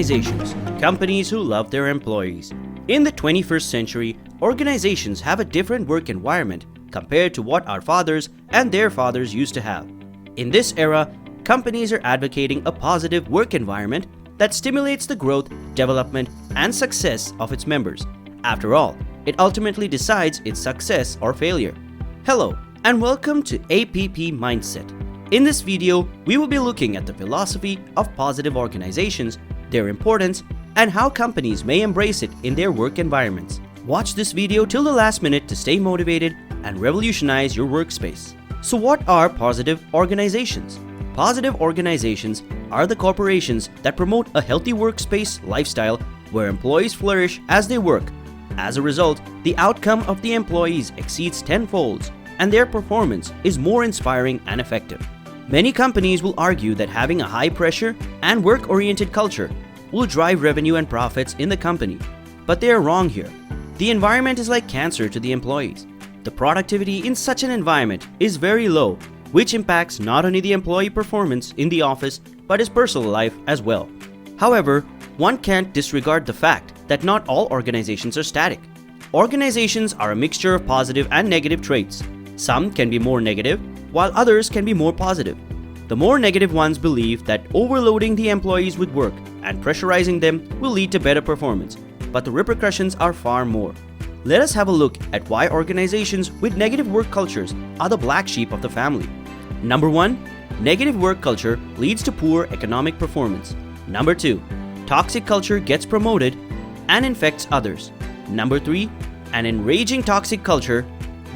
organizations, companies who love their employees. In the 21st century, organizations have a different work environment compared to what our fathers and their fathers used to have. In this era, companies are advocating a positive work environment that stimulates the growth, development, and success of its members. After all, it ultimately decides its success or failure. Hello, and welcome to APP Mindset. In this video, we will be looking at the philosophy of positive organizations, their importance, and how companies may embrace it in their work environments. Watch this video till the last minute to stay motivated and revolutionize your workspace. So what are positive organizations? Positive organizations are the corporations that promote a healthy workspace lifestyle where employees flourish as they work. As a result, the outcome of the employees exceeds tenfold, and their performance is more inspiring and effective. Many companies will argue that having a high-pressure and work-oriented culture will drive revenue and profits in the company, but they are wrong here. The environment is like cancer to the employees. The productivity in such an environment is very low, which impacts not only the employee performance in the office but his personal life as well. However, one can't disregard the fact that not all organizations are static. Organizations are a mixture of positive and negative traits. Some can be more negative, while others can be more positive. The more negative ones believe that overloading the employees with work and pressurizing them will lead to better performance, but the repercussions are far more. Let us have a look at why organizations with negative work cultures are the black sheep of the family. Number 1. Negative work culture leads to poor economic performance. Number 2. Toxic culture gets promoted and infects others. Number 3. An enraging toxic culture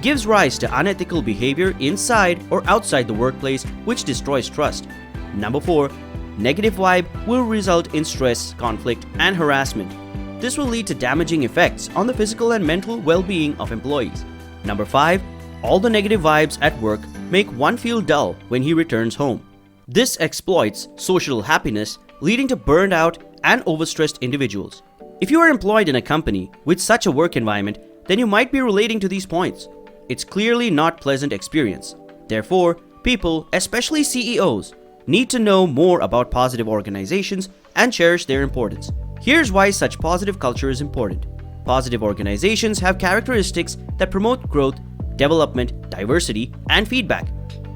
gives rise to unethical behavior inside or outside the workplace, which destroys trust. Number 4. Negative vibe will result in stress, conflict, and harassment. This will lead to damaging effects on the physical and mental well-being of employees. Number 5. All the negative vibes at work make one feel dull when he returns home. This exploits social happiness, leading to burned out and overstressed individuals. If you are employed in a company with such a work environment, then you might be relating to these points. It's clearly not pleasant experience. Therefore, people, especially CEOs, need to know more about positive organizations and cherish their importance. Here's why such positive culture is important. Positive organizations have characteristics that promote growth, development, diversity, and feedback.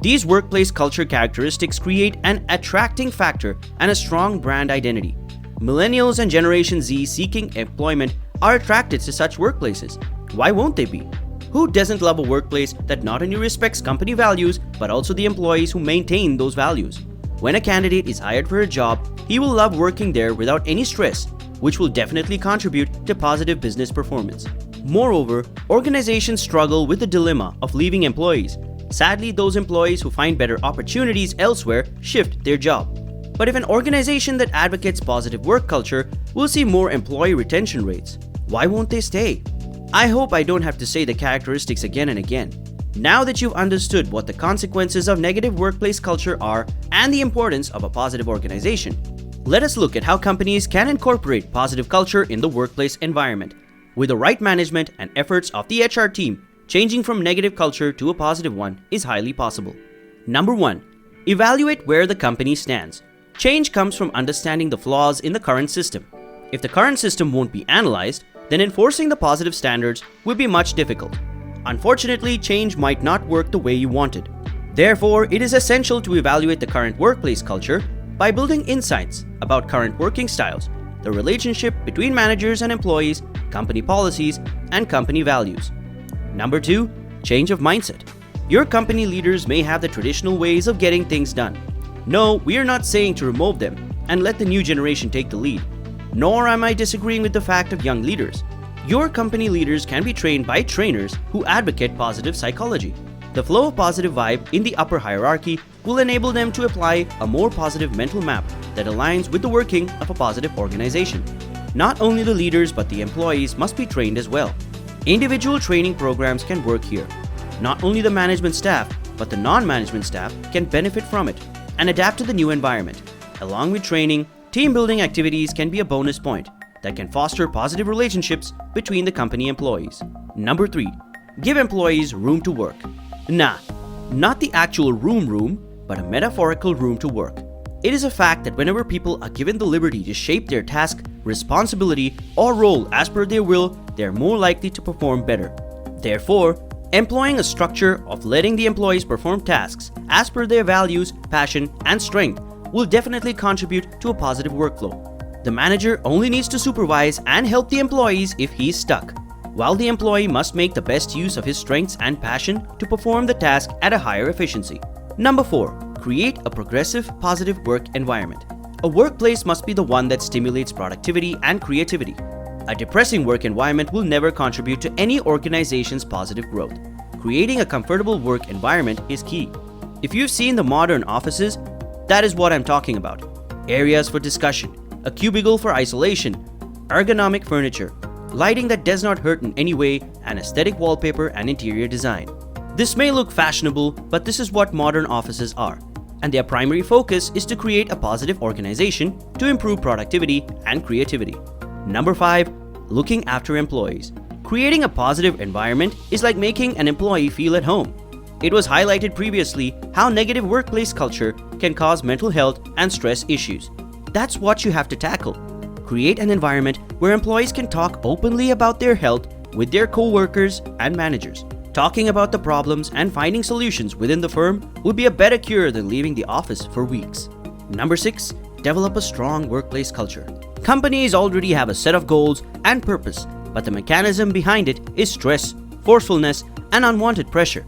These workplace culture characteristics create an attracting factor and a strong brand identity. Millennials and Generation Z seeking employment are attracted to such workplaces. Why won't they be? Who doesn't love a workplace that not only respects company values but also the employees who maintain those values? When a candidate is hired for a job, he will love working there without any stress, which will definitely contribute to positive business performance. Moreover, organizations struggle with the dilemma of leaving employees. Sadly, those employees who find better opportunities elsewhere shift their job. But if an organization that advocates positive work culture will see more employee retention rates, why won't they stay? I hope I don't have to say the characteristics again and again. Now that you've understood what the consequences of negative workplace culture are and the importance of a positive organization, let us look at how companies can incorporate positive culture in the workplace environment. With the right management and efforts of the HR team, changing from negative culture to a positive one is highly possible. Number 1. Evaluate where the company stands. Change comes from understanding the flaws in the current system. If the current system won't be analyzed, then enforcing the positive standards will be much difficult. Unfortunately, change might not work the way you wanted. Therefore, it is essential to evaluate the current workplace culture by building insights about current working styles, the relationship between managers and employees, company policies, and company values. Number 2. Change of mindset. Your company leaders may have the traditional ways of getting things done. No, we are not saying to remove them and let the new generation take the lead. Nor am I disagreeing with the fact of young leaders. Your company leaders can be trained by trainers who advocate positive psychology. The flow of positive vibe in the upper hierarchy will enable them to apply a more positive mental map that aligns with the working of a positive organization. Not only the leaders but the employees must be trained as well. Individual training programs can work here. Not only the management staff but the non-management staff can benefit from it and adapt to the new environment. Along with training, team building activities can be a bonus point that can foster positive relationships between the company employees. Number 3. Give employees room to work. Not the actual room, but a metaphorical room to work. It is a fact that whenever people are given the liberty to shape their task, responsibility, or role as per their will, they are more likely to perform better. Therefore, employing a structure of letting the employees perform tasks as per their values, passion, and strength will definitely contribute to a positive workflow. The manager only needs to supervise and help the employees if he is stuck, while the employee must make the best use of his strengths and passion to perform the task at a higher efficiency. Number 4. Create a progressive, positive work environment. A workplace must be the one that stimulates productivity and creativity. A depressing work environment will never contribute to any organization's positive growth. Creating a comfortable work environment is key. If you've seen the modern offices, that is what I'm talking about. Areas for discussion, a cubicle for isolation, ergonomic furniture, lighting that does not hurt in any way, and aesthetic wallpaper and interior design. This may look fashionable, but this is what modern offices are, and their primary focus is to create a positive organization to improve productivity and creativity. Number 5. Looking after employees. Creating a positive environment is like making an employee feel at home. It was highlighted previously how negative workplace culture can cause mental health and stress issues. That's what you have to tackle. Create an environment where employees can talk openly about their health with their co-workers and managers. Talking about the problems and finding solutions within the firm would be a better cure than leaving the office for weeks. Number 6. Develop a strong workplace culture. Companies already have a set of goals and purpose, but the mechanism behind it is stress, forcefulness, and unwanted pressure.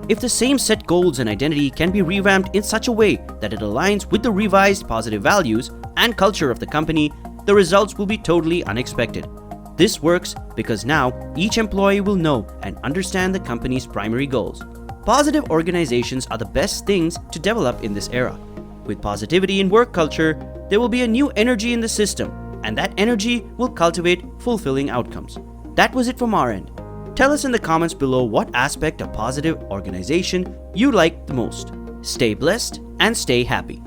If the same set goals and identity can be revamped in such a way that it aligns with the revised positive values and culture of the company, the results will be totally unexpected. This works because now each employee will know and understand the company's primary goals. Positive organizations are the best things to develop in this era. With positivity in work culture, there will be a new energy in the system, and that energy will cultivate fulfilling outcomes. That was it from our end. Tell us in the comments below what aspect of positive organization you like the most. Stay blessed and stay happy.